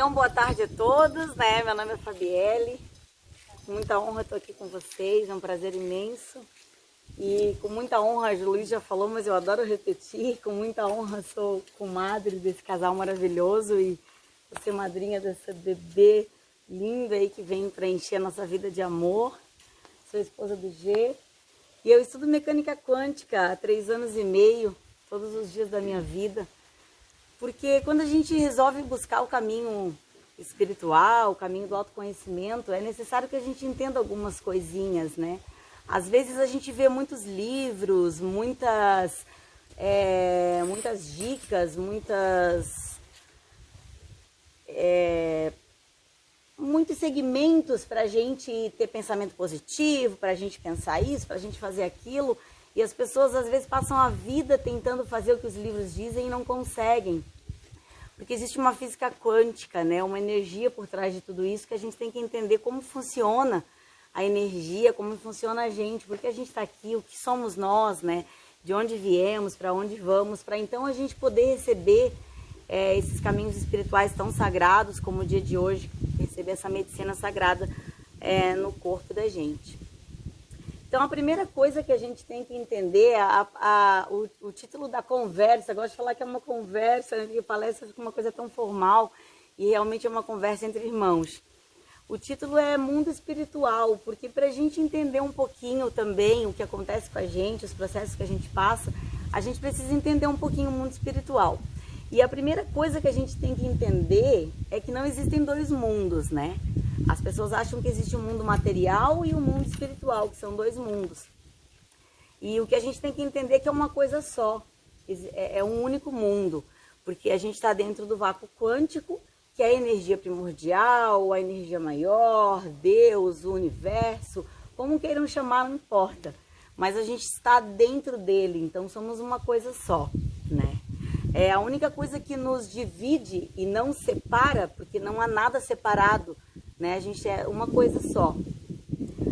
Então, boa tarde a todos, né? Meu nome é Fabielle, com muita honra estou aqui com vocês, é um prazer imenso. E com muita honra, a Luiz já falou, mas eu adoro repetir, com muita honra sou comadre desse casal maravilhoso e vou ser madrinha dessa bebê linda aí que vem preencher a nossa vida de amor. Sou esposa do G e eu estudo mecânica quântica há 3 anos e meio, todos os dias da minha vida. Porque quando a gente resolve buscar o caminho espiritual, o caminho do autoconhecimento, é necessário que a gente entenda algumas coisinhas, né? Às vezes a gente vê muitos livros, muitas dicas, muitos segmentos para a gente ter pensamento positivo, para a gente pensar isso, para a gente fazer aquilo. E as pessoas às vezes passam a vida tentando fazer o que os livros dizem e não conseguem. Porque existe uma física quântica, né? Uma energia por trás de tudo isso que a gente tem que entender como funciona a energia, como funciona a gente, porque a gente está aqui, o que somos nós, né? De onde viemos, para onde vamos, para então a gente poder receber esses caminhos espirituais tão sagrados como o dia de hoje, receber essa medicina sagrada no corpo da gente. Então, a primeira coisa que a gente tem que entender, o título da conversa, eu gosto de falar que é uma conversa, né, palestra fica uma coisa tão formal, e realmente é uma conversa entre irmãos. O título é Mundo Espiritual, porque para a gente entender um pouquinho também o que acontece com a gente, os processos que a gente passa, a gente precisa entender um pouquinho o mundo espiritual. E a primeira coisa que a gente tem que entender é que não existem 2 mundos, né? As pessoas acham que existe um mundo material e um mundo espiritual, que são 2 mundos. E o que a gente tem que entender é que é uma coisa só, é um único mundo, porque a gente está dentro do vácuo quântico, que é a energia primordial, a energia maior, Deus, o universo, como queiram chamar, não importa. Mas a gente está dentro dele, então somos uma coisa só, né? É a única coisa que nos divide e não separa, porque não há nada separado, né? A gente é uma coisa só.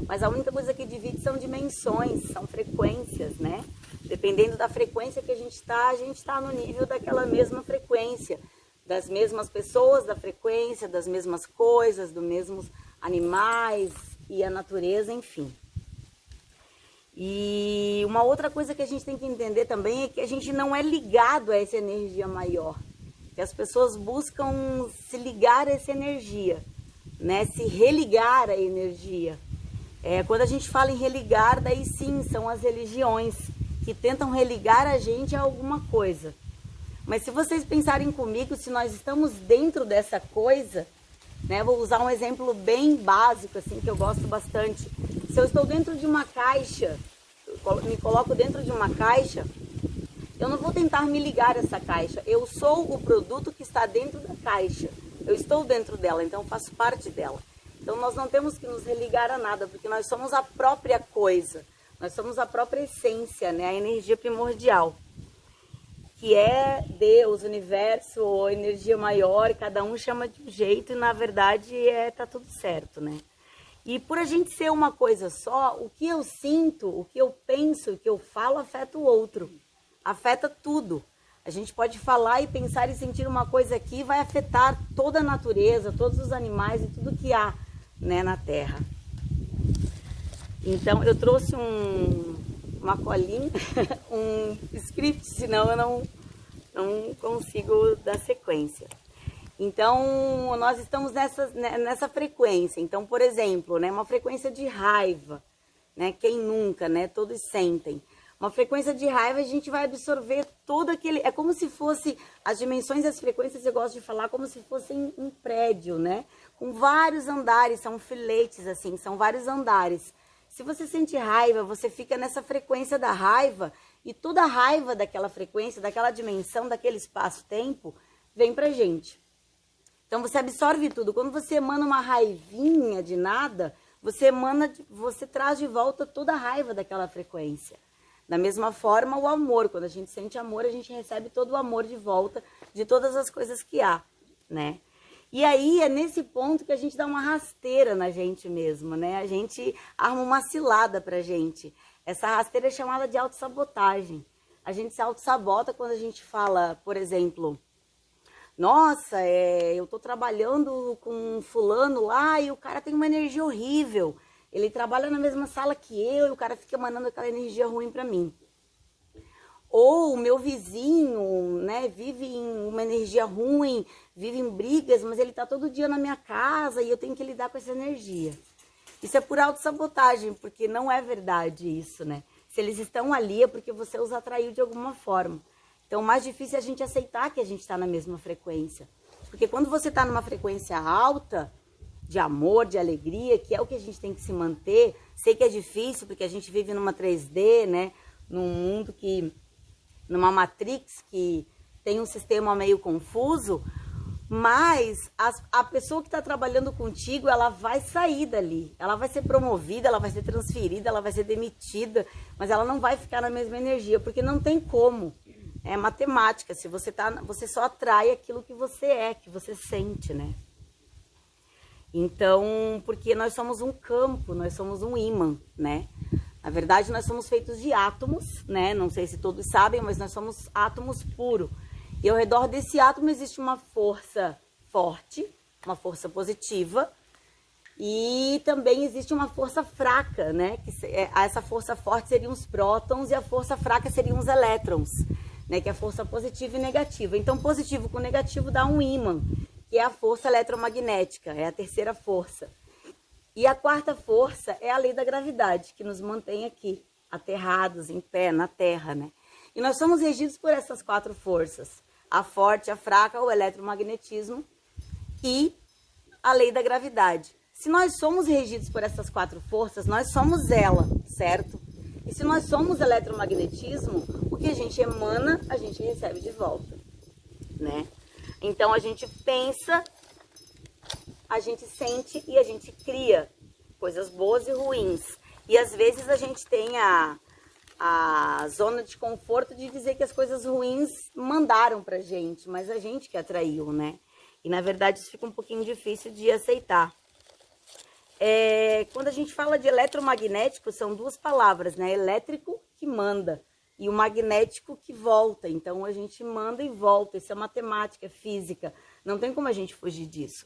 Mas a única coisa que divide são dimensões, são frequências, né? Dependendo da frequência que a gente está no nível daquela mesma frequência, das mesmas pessoas, da frequência, das mesmas coisas, dos mesmos animais e a natureza, enfim. E uma outra coisa que a gente tem que entender também é que a gente não é ligado a essa energia maior, que as pessoas buscam se ligar a essa energia, né? Se religar à energia. Quando a gente fala em religar, daí sim, são as religiões que tentam religar a gente a alguma coisa. Mas se vocês pensarem comigo, se nós estamos dentro dessa coisa, né? Vou usar um exemplo bem básico, assim, que eu gosto bastante. Se eu estou dentro de uma caixa, me coloco dentro de uma caixa, eu não vou tentar me ligar a essa caixa. Eu sou o produto que está dentro da caixa. Eu estou dentro dela, então faço parte dela. Então nós não temos que nos religar a nada, porque nós somos a própria coisa. Nós somos a própria essência, né? A energia primordial, que é Deus, universo, ou energia maior, cada um chama de um jeito e na verdade tá tudo certo, né? E por a gente ser uma coisa só, o que eu sinto, o que eu penso, o que eu falo afeta o outro, afeta tudo. A gente pode falar e pensar e sentir uma coisa aqui, vai afetar toda a natureza, todos os animais e tudo que há, né, na Terra. Então eu trouxe uma colinha, um script, senão eu não consigo dar sequência. Então, nós estamos nessa frequência. Então, por exemplo, né, uma frequência de raiva, né, quem nunca, né, todos sentem. Uma frequência de raiva, a gente vai absorver todo aquele... É como se fosse, as dimensões e as frequências, eu gosto de falar, como se fossem um prédio, né? Com vários andares, são filetes, assim, são vários andares. Se você sente raiva, você fica nessa frequência da raiva e toda a raiva daquela frequência, daquela dimensão, daquele espaço-tempo, vem pra gente. Então você absorve tudo. Quando você emana uma raivinha de nada, você traz de volta toda a raiva daquela frequência. Da mesma forma, o amor. Quando a gente sente amor, a gente recebe todo o amor de volta de todas as coisas que há, né? E aí é nesse ponto que a gente dá uma rasteira na gente mesmo, né? A gente arma uma cilada pra gente. Essa rasteira é chamada de autossabotagem. A gente se autossabota quando a gente fala, por exemplo, Nossa, eu tô trabalhando com fulano lá e o cara tem uma energia horrível. Ele trabalha na mesma sala que eu e o cara fica emanando aquela energia ruim para mim. Ou o meu vizinho, né, vive em uma energia ruim, vive em brigas, mas ele tá todo dia na minha casa e eu tenho que lidar com essa energia. Isso é por autossabotagem, porque não é verdade isso, né? Se eles estão ali é porque você os atraiu de alguma forma. Então, o mais difícil é a gente aceitar que a gente está na mesma frequência. Porque quando você está numa frequência alta, de amor, de alegria, que é o que a gente tem que se manter, sei que é difícil, porque a gente vive numa 3D, né? Num mundo que... numa matrix que tem um sistema meio confuso, mas a pessoa que está trabalhando contigo, ela vai sair dali, ela vai ser promovida, ela vai ser transferida, ela vai ser demitida, mas ela não vai ficar na mesma energia, porque não tem como. É matemática, se você você só atrai aquilo que você é, que você sente, né? Então, porque nós somos um campo, nós somos um ímã, né? Na verdade, nós somos feitos de átomos, né? Não sei se todos sabem, mas nós somos átomos puros. E ao redor desse átomo existe uma força forte, uma força positiva, e também existe uma força fraca, né? Essa força forte seriam os prótons e a força fraca seriam os elétrons, né? Que é a força positiva e negativa. Então, positivo com negativo dá um ímã, que é a força eletromagnética, é a terceira força. E a quarta força é a lei da gravidade, que nos mantém aqui, aterrados, em pé, na Terra, né? E nós somos regidos por essas quatro forças. A forte, a fraca, o eletromagnetismo e a lei da gravidade. Se nós somos regidos por essas quatro forças, nós somos ela, certo? E se nós somos eletromagnetismo, o que a gente emana, a gente recebe de volta, né? Então a gente pensa, a gente sente e a gente cria coisas boas e ruins. E às vezes a gente tem a zona de conforto de dizer que as coisas ruins mandaram pra gente, mas a gente que atraiu, né? E na verdade isso fica um pouquinho difícil de aceitar. Quando a gente fala de eletromagnético, são duas palavras, né? Elétrico, que manda, e o magnético, que volta. Então a gente manda e volta, isso é matemática, é física, não tem como a gente fugir disso.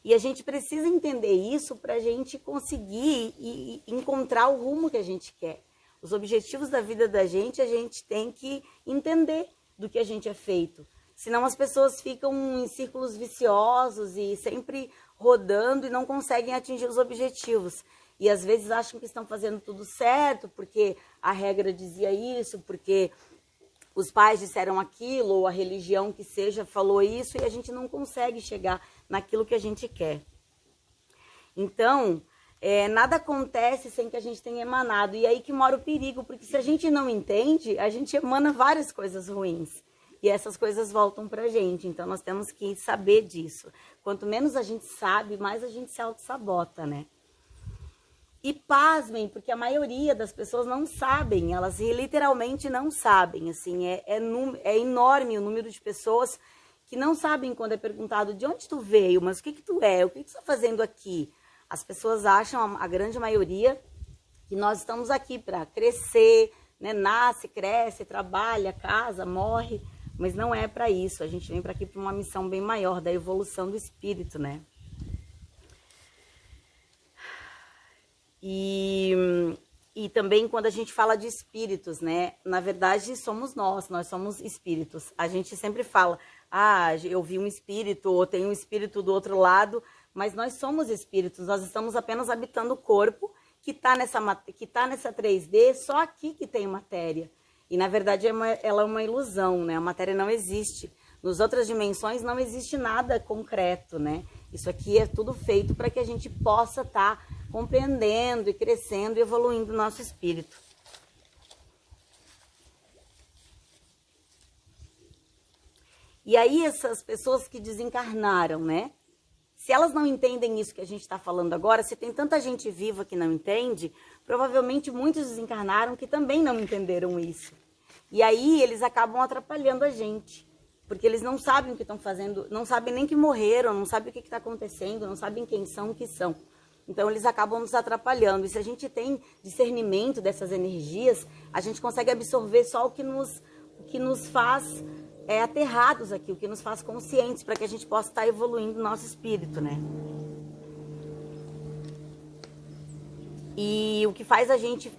E a gente precisa entender isso para a gente conseguir encontrar o rumo que a gente quer. Os objetivos da vida da gente, a gente tem que entender do que a gente é feito. Senão as pessoas ficam em círculos viciosos e sempre rodando e não conseguem atingir os objetivos. E às vezes acham que estão fazendo tudo certo, porque a regra dizia isso, porque os pais disseram aquilo, ou a religião que seja falou isso, e a gente não consegue chegar naquilo que a gente quer. Então, nada acontece sem que a gente tenha emanado. E aí que mora o perigo, porque se a gente não entende, a gente emana várias coisas ruins. E essas coisas voltam pra gente. Então, nós temos que saber disso. Quanto menos a gente sabe, mais a gente se auto-sabota, né? E pasmem, porque a maioria das pessoas não sabem. Elas literalmente não sabem. Assim, é enorme o número de pessoas que não sabem quando é perguntado de onde tu veio, mas o que tu é, o que tu está fazendo aqui? As pessoas acham, a grande maioria, que nós estamos aqui para crescer, né? Nasce, cresce, trabalha, casa, morre, mas não é para isso. A gente vem para aqui para uma missão bem maior, da evolução do espírito, né? E também quando a gente fala de espíritos, né? Na verdade, somos nós somos espíritos. A gente sempre fala, eu vi um espírito, ou tem um espírito do outro lado, mas nós somos espíritos, nós estamos apenas habitando o corpo que tá nessa 3D, só aqui que tem matéria. E na verdade ela é uma ilusão, né? A matéria não existe. Nas outras dimensões não existe nada concreto, né? Isso aqui é tudo feito para que a gente possa estar compreendendo e crescendo e evoluindo o nosso espírito. E aí essas pessoas que desencarnaram, né? Se elas não entendem isso que a gente está falando agora, se tem tanta gente viva que não entende, provavelmente muitos desencarnaram que também não entenderam isso. E aí eles acabam atrapalhando a gente, porque eles não sabem o que estão fazendo, não sabem nem que morreram, não sabem o que está acontecendo, não sabem quem são, o que são. Então eles acabam nos atrapalhando. E se a gente tem discernimento dessas energias, a gente consegue absorver só o que nos faz aterrados aqui, o que nos faz conscientes para que a gente possa estar evoluindo o nosso espírito, né? E o que faz a gente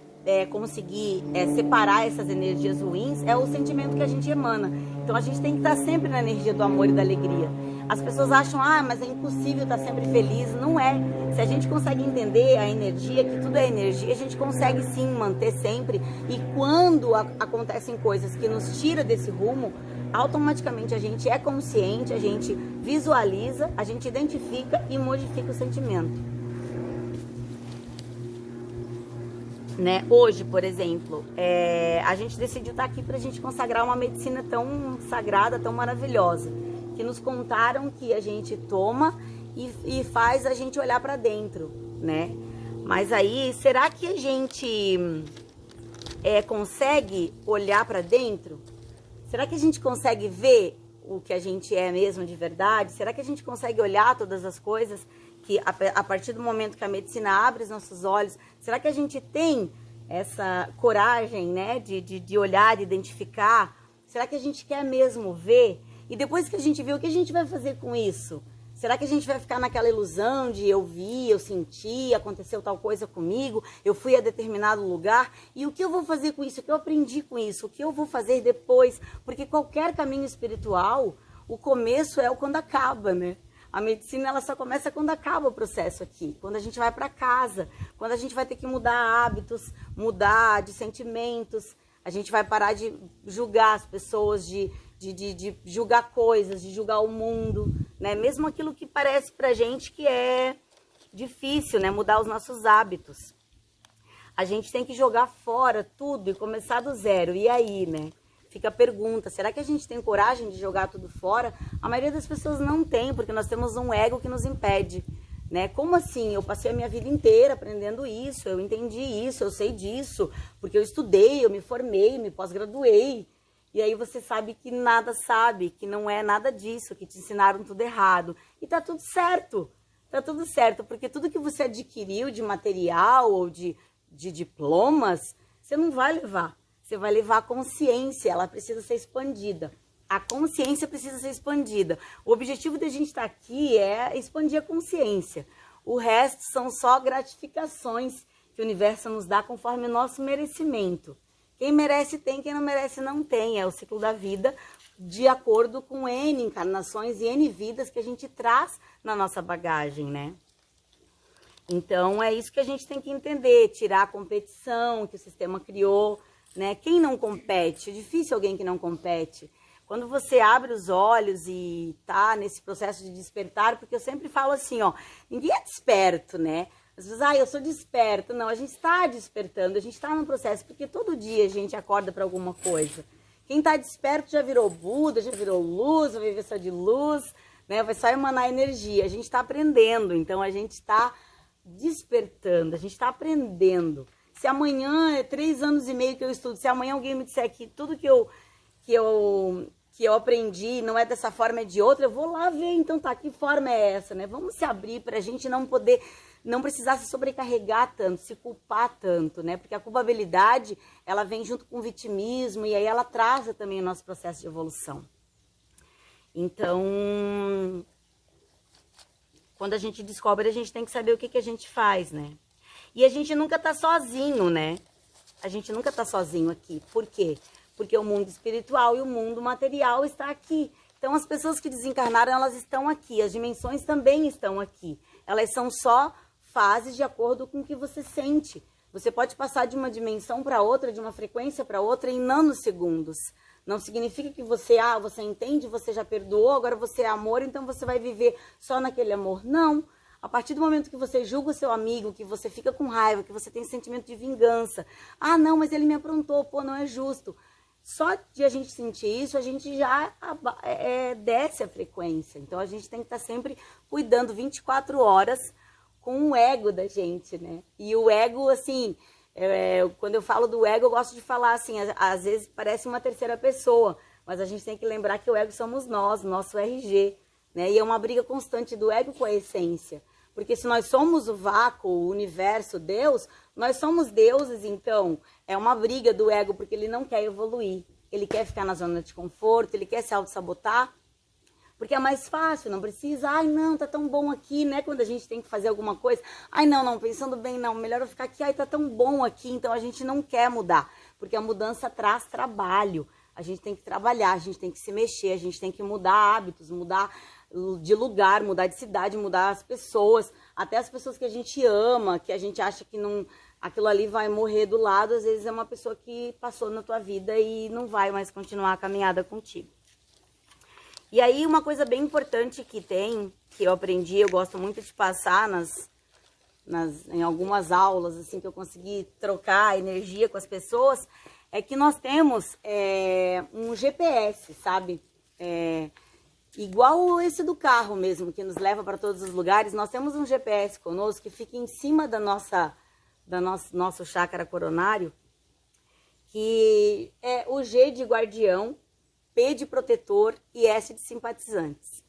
conseguir separar essas energias ruins é o sentimento que a gente emana. Então a gente tem que estar sempre na energia do amor e da alegria. As pessoas acham, mas é impossível estar sempre feliz. Não é. Se a gente consegue entender a energia, que tudo é energia, a gente consegue sim manter sempre. E quando acontecem coisas que nos tiram desse rumo, automaticamente a gente é consciente, a gente visualiza, a gente identifica e modifica o sentimento. Né? Hoje, por exemplo, a gente decidiu estar aqui para a gente consagrar uma medicina tão sagrada, tão maravilhosa, que nos contaram que a gente toma e faz a gente olhar para dentro, né? Mas aí, será que a gente consegue olhar para dentro? Será que a gente consegue ver o que a gente é mesmo de verdade? Será que a gente consegue olhar todas as coisas que a partir do momento que a medicina abre os nossos olhos, será que a gente tem essa coragem, né, de olhar, de identificar? Será que a gente quer mesmo ver? E depois que a gente vê, o que a gente vai fazer com isso? Será que a gente vai ficar naquela ilusão de eu vi, eu senti, aconteceu tal coisa comigo, eu fui a determinado lugar, e o que eu vou fazer com isso? O que eu aprendi com isso? O que eu vou fazer depois? Porque qualquer caminho espiritual, o começo é o quando acaba, né? A medicina, ela só começa quando acaba o processo aqui, quando a gente vai para casa, quando a gente vai ter que mudar hábitos, mudar de sentimentos, a gente vai parar de julgar as pessoas, de julgar coisas, de julgar o mundo, né? Mesmo aquilo que parece pra gente que é difícil, né? Mudar os nossos hábitos. A gente tem que jogar fora tudo e começar do zero. E aí, né? Fica a pergunta, será que a gente tem coragem de jogar tudo fora? A maioria das pessoas não tem, porque nós temos um ego que nos impede, né? Como assim? Eu passei a minha vida inteira aprendendo isso, eu entendi isso, eu sei disso, porque eu estudei, eu me formei, me pós-graduei. E aí você sabe que nada sabe, que não é nada disso, que te ensinaram tudo errado. E tá tudo certo, porque tudo que você adquiriu de material ou de diplomas, você não vai levar. Você vai levar a consciência, ela precisa ser expandida. A consciência precisa ser expandida. O objetivo da gente estar aqui é expandir a consciência. O resto são só gratificações que o universo nos dá conforme o nosso merecimento. Quem merece tem, quem não merece não tem. É o ciclo da vida de acordo com N encarnações e N vidas que a gente traz na nossa bagagem, né? Então é isso que a gente tem que entender, tirar a competição que o sistema criou, né? Quem não compete? É difícil alguém que não compete. Quando você abre os olhos e tá nesse processo de despertar, porque eu sempre falo assim, ó, ninguém é desperto, né? Às vezes, eu sou desperto. Não, a gente está despertando, a gente está num processo, porque todo dia a gente acorda para alguma coisa. Quem está desperto já virou Buda, já virou luz, vai viver só de luz, né? Vai só emanar energia. A gente está aprendendo, então a gente está despertando, a gente está aprendendo. Se amanhã é 3 anos e meio que eu estudo, se amanhã alguém me disser que tudo que eu aprendi não é dessa forma, é de outra, eu vou lá ver, então tá, que forma é essa, né? Vamos se abrir pra gente não precisar se sobrecarregar tanto, se culpar tanto, né? Porque a culpabilidade, ela vem junto com o vitimismo e aí ela atrasa também o nosso processo de evolução. Então, quando a gente descobre, a gente tem que saber o que a gente faz, né? E a gente nunca tá sozinho, né? A gente nunca tá sozinho aqui. Por quê? Porque o mundo espiritual e o mundo material está aqui. Então, as pessoas que desencarnaram, elas estão aqui. As dimensões também estão aqui. Elas são só fases de acordo com o que você sente. Você pode passar de uma dimensão para outra, de uma frequência para outra em nanosegundos. Não significa que você entende, você já perdoou, agora você é amor, então você vai viver só naquele amor. Não. A partir do momento que você julga o seu amigo, que você fica com raiva, que você tem sentimento de vingança. Não, mas ele me aprontou, não é justo. Só de a gente sentir isso, a gente já desce a frequência. Então, a gente tem que estar sempre cuidando 24 horas com o ego da gente, né? E o ego, assim, quando eu falo do ego, eu gosto de falar assim, às vezes parece uma terceira pessoa, mas a gente tem que lembrar que o ego somos nós, nosso RG, né? E é uma briga constante do ego com a essência. Porque se nós somos o vácuo, o universo, Deus, nós somos deuses, então é uma briga do ego, porque ele não quer evoluir. ele quer ficar na zona de conforto, ele quer se auto-sabotar, porque é mais fácil, não precisa, ai não, tá tão bom aqui, né, quando a gente tem que fazer alguma coisa, ai não, pensando bem, não, melhor eu ficar aqui, ai tá tão bom aqui, então a gente não quer mudar, porque a mudança traz trabalho, a gente tem que trabalhar, a gente tem que se mexer, a gente tem que mudar hábitos, mudar de lugar, mudar de cidade, mudar as pessoas, até as pessoas que a gente ama, que a gente acha que não, aquilo ali vai morrer do lado, às vezes é uma pessoa que passou na tua vida e não vai mais continuar a caminhada contigo. E aí uma coisa bem importante que tem, que eu aprendi, eu gosto muito de passar em algumas aulas, assim, que eu consegui trocar energia com as pessoas, é que nós temos um GPS, sabe? Igual esse do carro mesmo, que nos leva para todos os lugares, nós temos um GPS conosco que fica em cima nosso chácara coronário, que é o G de guardião, P de protetor e S de simpatizantes.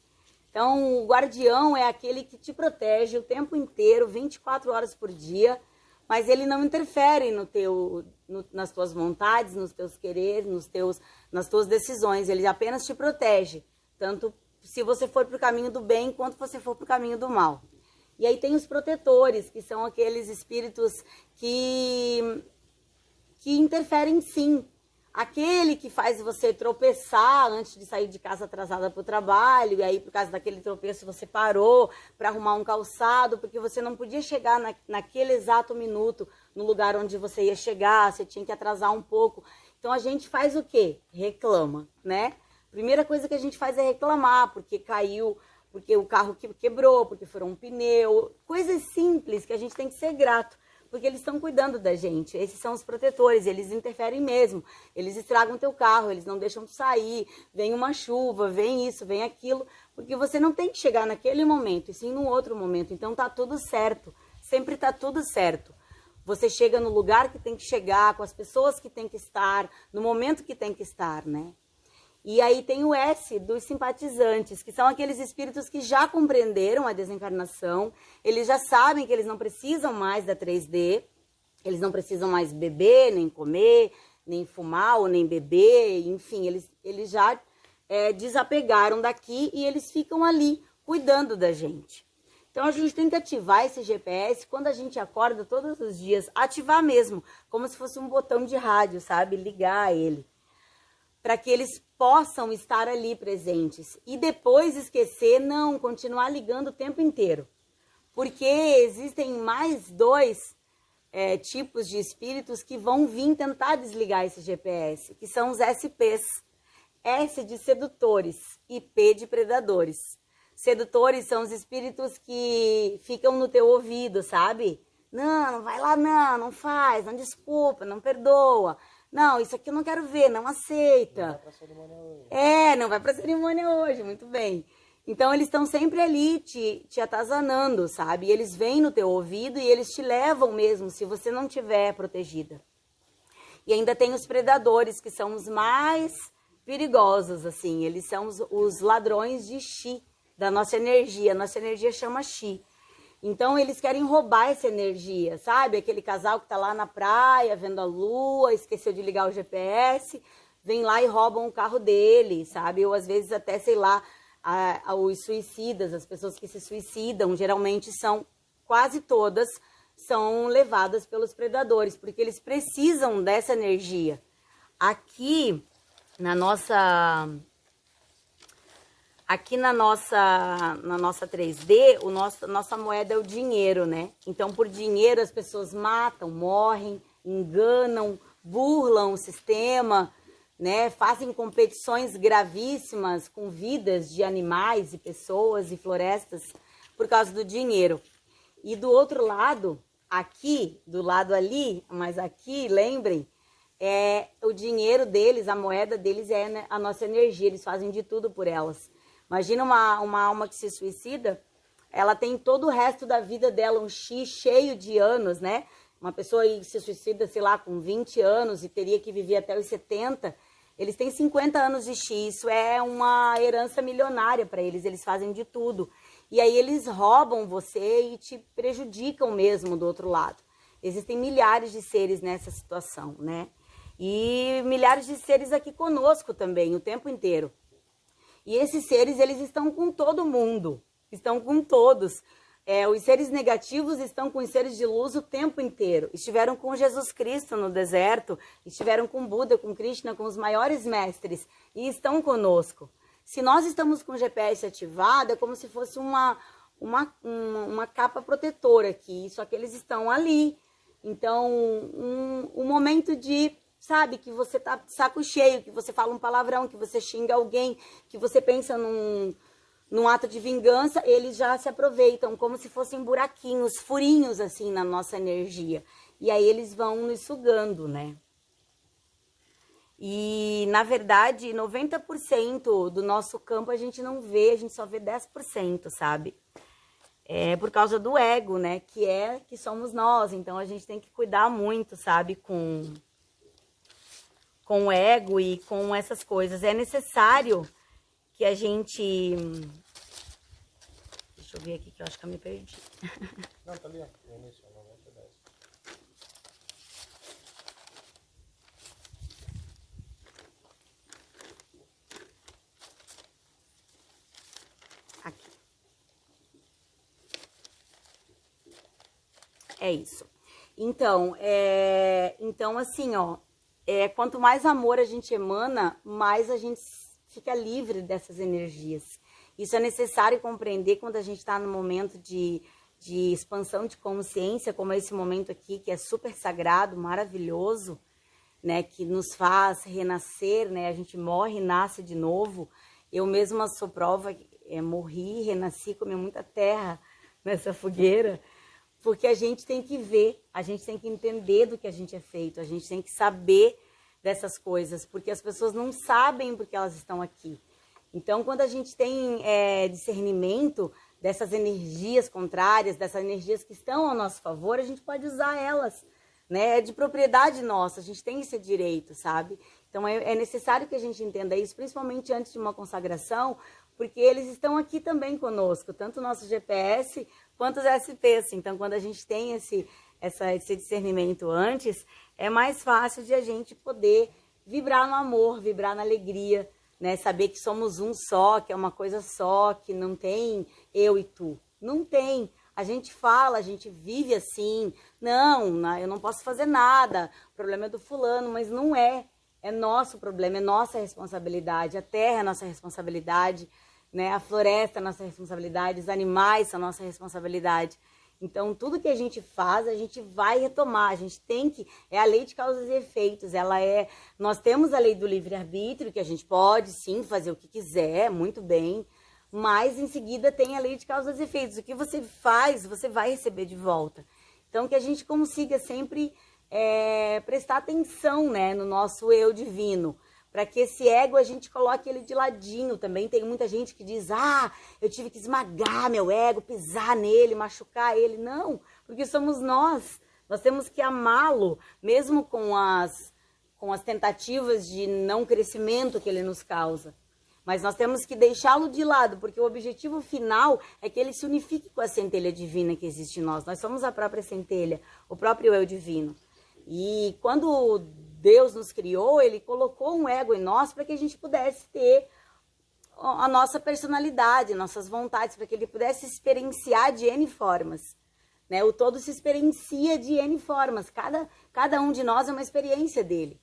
Então, o guardião é aquele que te protege o tempo inteiro, 24 horas por dia, mas ele não interfere nas tuas vontades, nos teus quereres, nas tuas decisões, ele apenas te protege, tanto se você for para o caminho do bem, quanto você for para o caminho do mal. E aí tem os protetores, que são aqueles espíritos que interferem sim. Aquele que faz você tropeçar antes de sair de casa atrasada para o trabalho, e aí por causa daquele tropeço você parou para arrumar um calçado, porque você não podia chegar naquele exato minuto no lugar onde você ia chegar, você tinha que atrasar um pouco. Então a gente faz o quê? Reclama, né? Primeira coisa que a gente faz é reclamar, porque caiu, porque o carro quebrou, porque furou um pneu, coisas simples que a gente tem que ser grato. Porque eles estão cuidando da gente, esses são os protetores, eles interferem mesmo, eles estragam teu carro, eles não deixam tu sair, vem uma chuva, vem isso, vem aquilo, porque você não tem que chegar naquele momento, e sim num outro momento, então tá tudo certo, sempre tá tudo certo. Você chega no lugar que tem que chegar, com as pessoas que tem que estar, no momento que tem que estar, né? E aí tem o S dos simpatizantes, que são aqueles espíritos que já compreenderam a desencarnação, eles já sabem que eles não precisam mais da 3D, eles não precisam mais beber, nem comer, nem fumar ou nem beber, enfim, eles já desapegaram daqui e eles ficam ali cuidando da gente. Então a gente tem que ativar esse GPS quando a gente acorda todos os dias, ativar mesmo, como se fosse um botão de rádio, sabe? Ligar ele, para que eles possam estar ali presentes e depois esquecer, não, continuar ligando o tempo inteiro. Porque existem mais dois tipos de espíritos que vão vir tentar desligar esse GPS, que são os SPs. S de sedutores e P de predadores. Sedutores são os espíritos que ficam no teu ouvido, sabe? Não vai lá não faz, não desculpa, não perdoa. Não, isso aqui eu não quero ver, não aceita. Não vai pra cerimônia hoje. Não vai pra cerimônia hoje, muito bem. Então, eles estão sempre ali te atazanando, sabe? E eles vêm no teu ouvido e eles te levam mesmo, se você não tiver protegida. E ainda tem os predadores, que são os mais perigosos, assim. Eles são os ladrões de chi, da nossa energia. Nossa energia chama chi. Então, eles querem roubar essa energia, sabe? Aquele casal que tá lá na praia, vendo a lua, esqueceu de ligar o GPS, vem lá e roubam o carro dele, sabe? Ou às vezes até, sei lá, os suicidas, as pessoas que se suicidam, geralmente quase todas, são levadas pelos predadores, porque eles precisam dessa energia. Aqui na nossa 3D, nossa moeda é o dinheiro, né? Então, por dinheiro, as pessoas matam, morrem, enganam, burlam o sistema, né? Fazem competições gravíssimas com vidas de animais e pessoas e florestas por causa do dinheiro. E do outro lado, aqui, do lado ali, mas aqui, lembrem, o dinheiro deles, a moeda deles é a nossa energia, eles fazem de tudo por elas. Imagina uma alma que se suicida, ela tem todo o resto da vida dela, um X cheio de anos, né? Uma pessoa que se suicida, sei lá, com 20 anos e teria que viver até os 70, eles têm 50 anos de X, isso é uma herança milionária para eles, eles fazem de tudo. E aí eles roubam você e te prejudicam mesmo do outro lado. Existem milhares de seres nessa situação, né? E milhares de seres aqui conosco também, o tempo inteiro. E esses seres, eles estão com todo mundo, estão com todos. Os seres negativos estão com os seres de luz o tempo inteiro. Estiveram com Jesus Cristo no deserto, estiveram com Buda, com Krishna, com os maiores mestres, e estão conosco. Se nós estamos com o GPS ativado, é como se fosse uma capa protetora aqui, só que eles estão ali. Então, um momento de, sabe, que você tá de saco cheio, que você fala um palavrão, que você xinga alguém, que você pensa num ato de vingança, eles já se aproveitam como se fossem buraquinhos, furinhos assim na nossa energia. E aí eles vão nos sugando, né? E, na verdade, 90% do nosso campo a gente não vê, a gente só vê 10%, sabe? É por causa do ego, né? Que somos nós. Então, a gente tem que cuidar muito, sabe? Com o ego e com essas coisas. É necessário que a gente... Deixa eu ver aqui que eu acho que eu me perdi. Não, tá ali, ó. No início, 90. Aqui. É isso. Então, assim, ó, quanto mais amor a gente emana, mais a gente fica livre dessas energias. Isso é necessário compreender quando a gente está no momento de expansão de consciência, como é esse momento aqui, que é super sagrado, maravilhoso, né, que nos faz renascer, né, a gente morre e nasce de novo. Eu mesma sou prova, morri, renasci, comi muita terra nessa fogueira, porque a gente tem que ver, a gente tem que entender do que a gente é feito, a gente tem que saber dessas coisas, porque as pessoas não sabem porque elas estão aqui. Então, quando a gente tem discernimento dessas energias contrárias, dessas energias que estão ao nosso favor, a gente pode usar elas, né? É de propriedade nossa, a gente tem esse direito, sabe? Então, é necessário que a gente entenda isso, principalmente antes de uma consagração, porque eles estão aqui também conosco, tanto o nosso GPS quanto os SPs. Então, quando a gente tem esse discernimento antes, é mais fácil de a gente poder vibrar no amor, vibrar na alegria, né? Saber que somos um só, que é uma coisa só, que não tem eu e tu. Não tem. A gente fala, a gente vive assim. Não, eu não posso fazer nada. O problema é do fulano, mas não é. É nosso problema, é nossa responsabilidade. A terra é nossa responsabilidade, né? A floresta é nossa responsabilidade, os animais são nossa responsabilidade. Então, tudo que a gente faz, a gente vai retomar. A gente tem que... É a lei de causas e efeitos. Nós temos a lei do livre-arbítrio, que a gente pode, sim, fazer o que quiser, muito bem. Mas, em seguida, tem a lei de causas e efeitos. O que você faz, você vai receber de volta. Então, que a gente consiga sempre prestar atenção, né, no nosso eu divino. Para que esse ego a gente coloque ele de ladinho. Também tem muita gente que diz, eu tive que esmagar meu ego, pisar nele, machucar ele. Não, porque somos nós. Nós temos que amá-lo, mesmo com as tentativas de não crescimento que ele nos causa. Mas nós temos que deixá-lo de lado, porque o objetivo final é que ele se unifique com a centelha divina que existe em nós. Nós somos a própria centelha, o próprio eu divino. E quando Deus nos criou, ele colocou um ego em nós para que a gente pudesse ter a nossa personalidade, nossas vontades, para que ele pudesse experienciar de N formas. Né? O todo se experiencia de N formas, cada um de nós é uma experiência dele.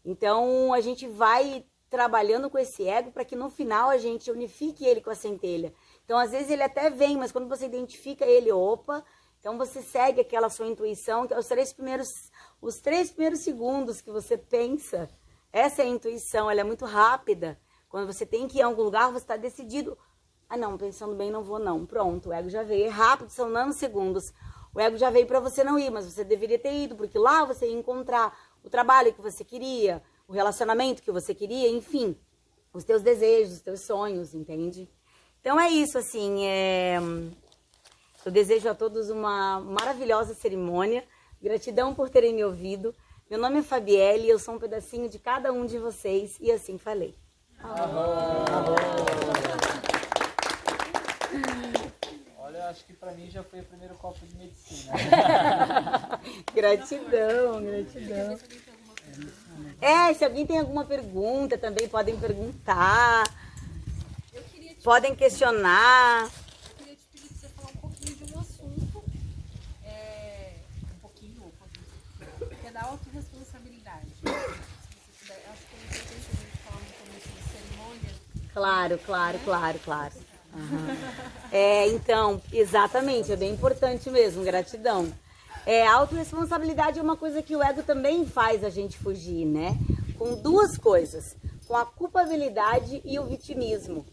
Então, a gente vai trabalhando com esse ego para que no final a gente unifique ele com a centelha. Então, às vezes ele até vem, mas quando você identifica ele, opa... Então, você segue aquela sua intuição, que é os três primeiros segundos que você pensa. Essa é a intuição, ela é muito rápida. Quando você tem que ir a algum lugar, você está decidido. Não, pensando bem, não vou não. Pronto, o ego já veio. É rápido, são nanosegundos. O ego já veio para você não ir, mas você deveria ter ido, porque lá você ia encontrar o trabalho que você queria, o relacionamento que você queria, enfim, os teus desejos, os teus sonhos, entende? Então, é isso, assim, Eu desejo a todos uma maravilhosa cerimônia. Gratidão por terem me ouvido. Meu nome é Fabielle e eu sou um pedacinho de cada um de vocês. E assim falei. Olha, acho que pra mim já foi o primeiro copo de medicina. Gratidão, gratidão. Se alguém tem alguma pergunta também podem perguntar. Podem questionar. Eu queria te pedir para você falar um pouquinho de um assunto, um pouquinho, que é da autorresponsabilidade. Se você puder, acho que é importante a gente falar no começo de cerimônia. Claro. Então, exatamente, é bem importante mesmo, gratidão. A autorresponsabilidade é uma coisa que o ego também faz a gente fugir, né? Com duas coisas, com a culpabilidade e o vitimismo.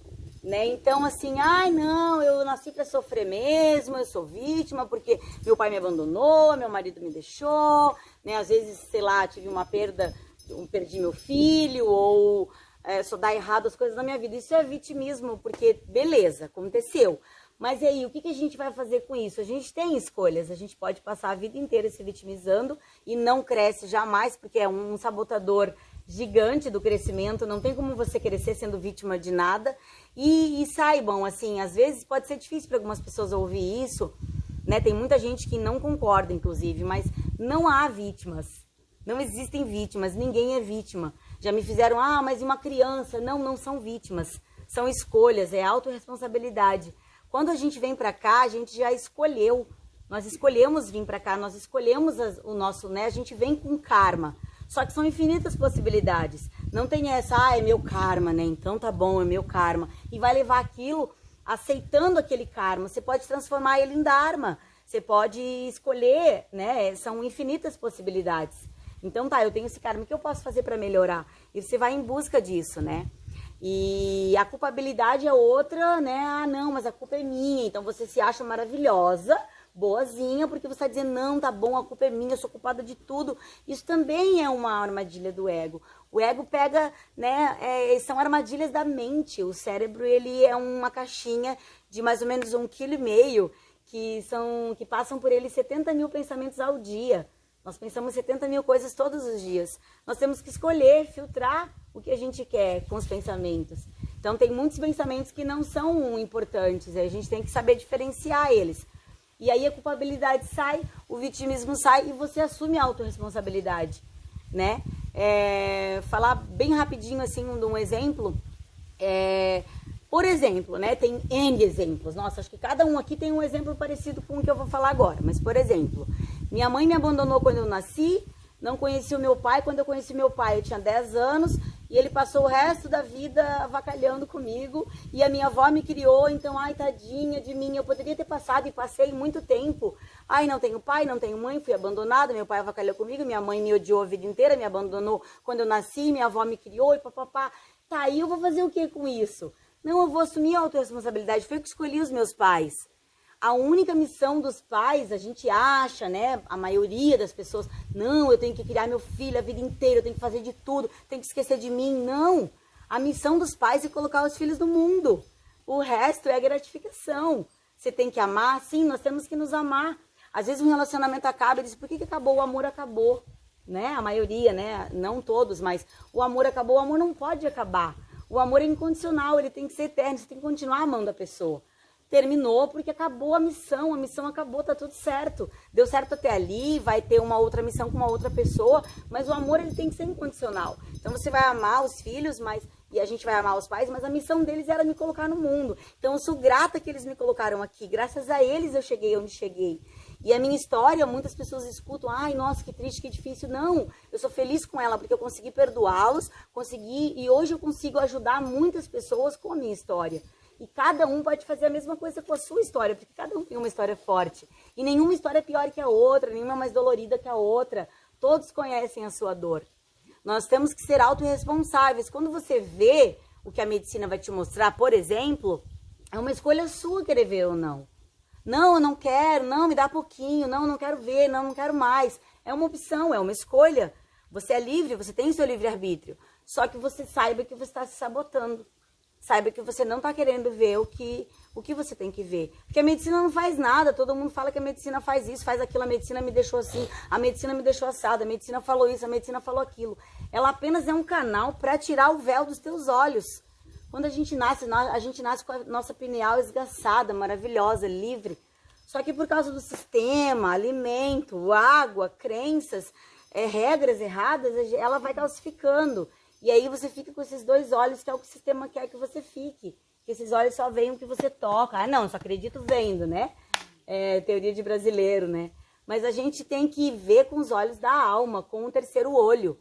Né? Então, assim, não, eu nasci para sofrer mesmo, eu sou vítima porque meu pai me abandonou, meu marido me deixou, né? Às vezes, sei lá, tive uma perda, perdi meu filho, ou só dá errado as coisas na minha vida. Isso é vitimismo, porque beleza, aconteceu. Mas e aí, o que a gente vai fazer com isso? A gente tem escolhas, a gente pode passar a vida inteira se vitimizando e não cresce jamais, porque é um sabotador gigante do crescimento, não tem como você crescer sendo vítima de nada. E saibam, assim, às vezes pode ser difícil para algumas pessoas ouvir isso, né? Tem muita gente que não concorda, inclusive, mas não há vítimas. Não existem vítimas, ninguém é vítima. Já me fizeram, mas e uma criança? Não são vítimas, são escolhas, é autorresponsabilidade. Quando a gente vem para cá, a gente já escolheu, nós escolhemos vir para cá, nós escolhemos o nosso, né? A gente vem com karma. Só que são infinitas possibilidades. Não tem essa, é meu karma, né? Então tá bom, é meu karma. E vai levar aquilo aceitando aquele karma. Você pode transformar ele em dharma. Você pode escolher, né? São infinitas possibilidades. Então tá, eu tenho esse karma, o que eu posso fazer para melhorar? E você vai em busca disso, né? E a culpabilidade é outra, né? Não, mas a culpa é minha. Então você se acha maravilhosa, boazinha, porque você está dizendo, não, tá bom, a culpa é minha, eu sou culpada de tudo. Isso também é uma armadilha do ego. O ego pega, né, são armadilhas da mente. O cérebro, ele é uma caixinha de mais ou menos 1,5 kg, que passam por ele 70 mil pensamentos ao dia. Nós pensamos 70 mil coisas todos os dias. Nós temos que escolher, filtrar o que a gente quer com os pensamentos. Então, tem muitos pensamentos que não são importantes. A gente tem que saber diferenciar eles. E aí a culpabilidade sai, o vitimismo sai e você assume a autorresponsabilidade, né? Falar bem rapidinho, assim, de um exemplo. Por exemplo, né? Tem N exemplos. Nossa, acho que cada um aqui tem um exemplo parecido com o que eu vou falar agora. Mas, por exemplo, minha mãe me abandonou quando eu nasci, não conheci o meu pai. Quando eu conheci meu pai, eu tinha 10 anos e ele passou o resto da vida avacalhando comigo. E a minha avó me criou, então, ai, tadinha de mim. Eu poderia ter passado e passei muito tempo. Ai, não tenho pai, não tenho mãe, fui abandonada, meu pai avacalhou comigo, minha mãe me odiou a vida inteira, me abandonou quando eu nasci, minha avó me criou e papapá. Tá, aí eu vou fazer o que com isso? Não, eu vou assumir a autorresponsabilidade. Foi eu que escolhi os meus pais. A única missão dos pais, a gente acha, né? A maioria das pessoas, não, eu tenho que criar meu filho a vida inteira, eu tenho que fazer de tudo, tenho que esquecer de mim. Não. A missão dos pais é colocar os filhos no mundo. O resto é a gratificação. Você tem que amar? Sim, nós temos que nos amar. Às vezes um relacionamento acaba e diz, por que acabou? O amor acabou. Né? A maioria, né? Não todos, mas o amor acabou. O amor não pode acabar. O amor é incondicional, ele tem que ser eterno, você tem que continuar amando a pessoa. Terminou porque acabou a missão acabou, tá tudo certo. Deu certo até ali, vai ter uma outra missão com uma outra pessoa, mas o amor ele tem que ser incondicional. Então você vai amar os filhos, e a gente vai amar os pais, mas a missão deles era me colocar no mundo. Então eu sou grata que eles me colocaram aqui, graças a eles eu cheguei onde cheguei. E a minha história, muitas pessoas escutam, ai, nossa, que triste, que difícil. Não, eu sou feliz com ela, porque eu consegui perdoá-los, e hoje eu consigo ajudar muitas pessoas com a minha história. E cada um pode fazer a mesma coisa com a sua história, porque cada um tem uma história forte. E nenhuma história é pior que a outra, nenhuma é mais dolorida que a outra. Todos conhecem a sua dor. Nós temos que ser autorresponsáveis. Quando você vê o que a medicina vai te mostrar, por exemplo, é uma escolha sua querer ver ou não. Não, eu não quero, não, me dá pouquinho, não quero ver, não quero mais. É uma opção, é uma escolha. Você é livre, você tem o seu livre-arbítrio. Só que você saiba que você está se sabotando. Saiba que você não está querendo ver o que você tem que ver. Porque a medicina não faz nada, todo mundo fala que a medicina faz isso, faz aquilo, a medicina me deixou assim, a medicina me deixou assada, a medicina falou isso, a medicina falou aquilo. Ela apenas é um canal para tirar o véu dos teus olhos. Quando a gente nasce com a nossa pineal esgaçada, maravilhosa, livre. Só que por causa do sistema, alimento, água, crenças, regras erradas, ela vai calcificando. E aí você fica com esses dois olhos, que é o que o sistema quer que você fique. Que esses olhos só veem o que você toca. Ah, não, só acredito vendo, né? É teoria de brasileiro, né? Mas a gente tem que ver com os olhos da alma, com o terceiro olho.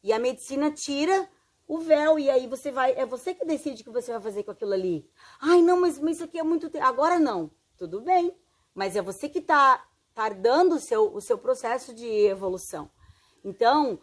E a medicina tira o véu, e aí é você que decide o que você vai fazer com aquilo ali. Ai, não, mas isso aqui é muito tempo. Agora não. Tudo bem. Mas é você que está tardando o seu processo de evolução. Então,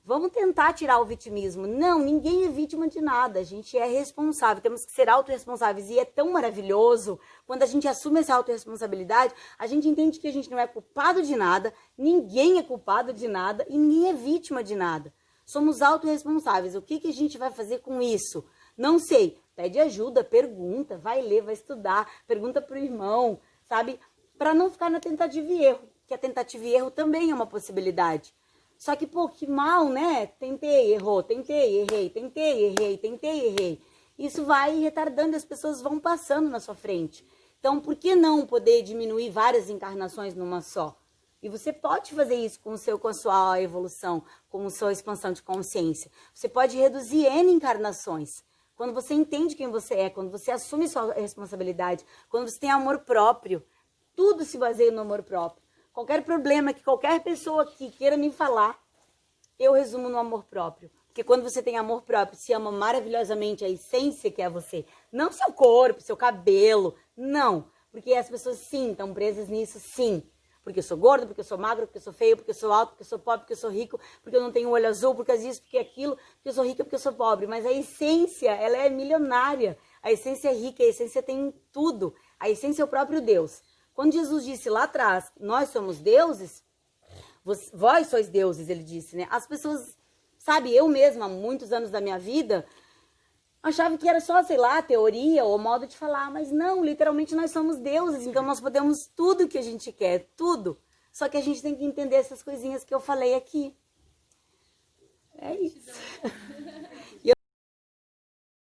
vamos tentar tirar o vitimismo. Não, ninguém é vítima de nada. A gente é responsável. Temos que ser autorresponsáveis. E é tão maravilhoso quando a gente assume essa autorresponsabilidade, a gente entende que a gente não é culpado de nada, ninguém é culpado de nada e ninguém é vítima de nada. Somos autorresponsáveis. O que a gente vai fazer com isso? Não sei. Pede ajuda, pergunta, vai ler, vai estudar, pergunta pro irmão, sabe? Para não ficar na tentativa e erro. Que a tentativa e erro também é uma possibilidade. Só que, pô, que mal, né? Tentei, errou, tentei, errei, tentei, errei, tentei, errei. Isso vai retardando e as pessoas vão passando na sua frente. Então, por que não poder diminuir várias encarnações numa só? E você pode fazer isso com a sua evolução, com a sua expansão de consciência. Você pode reduzir N encarnações. Quando você entende quem você é, quando você assume sua responsabilidade, quando você tem amor próprio, tudo se baseia no amor próprio. Qualquer problema que qualquer pessoa que queira me falar, eu resumo no amor próprio. Porque quando você tem amor próprio, se ama maravilhosamente a essência que é você. Não seu corpo, seu cabelo, não. Porque as pessoas sim, estão presas nisso sim. Porque eu sou gordo, porque eu sou magro, porque eu sou feio, porque eu sou alto, porque eu sou pobre, porque eu sou rico, porque eu não tenho olho azul, porque isso, porque aquilo, porque eu sou rica, porque eu sou pobre. Mas a essência, ela é milionária. A essência é rica, a essência tem tudo. A essência é o próprio Deus. Quando Jesus disse lá atrás, nós somos deuses, vós sois deuses, ele disse, né? As pessoas, sabe, eu mesma, há muitos anos da minha vida, achava que era só, sei lá, teoria ou modo de falar, mas não, literalmente nós somos deuses, então nós podemos tudo que a gente quer, tudo. Só que a gente tem que entender essas coisinhas que eu falei aqui. É isso.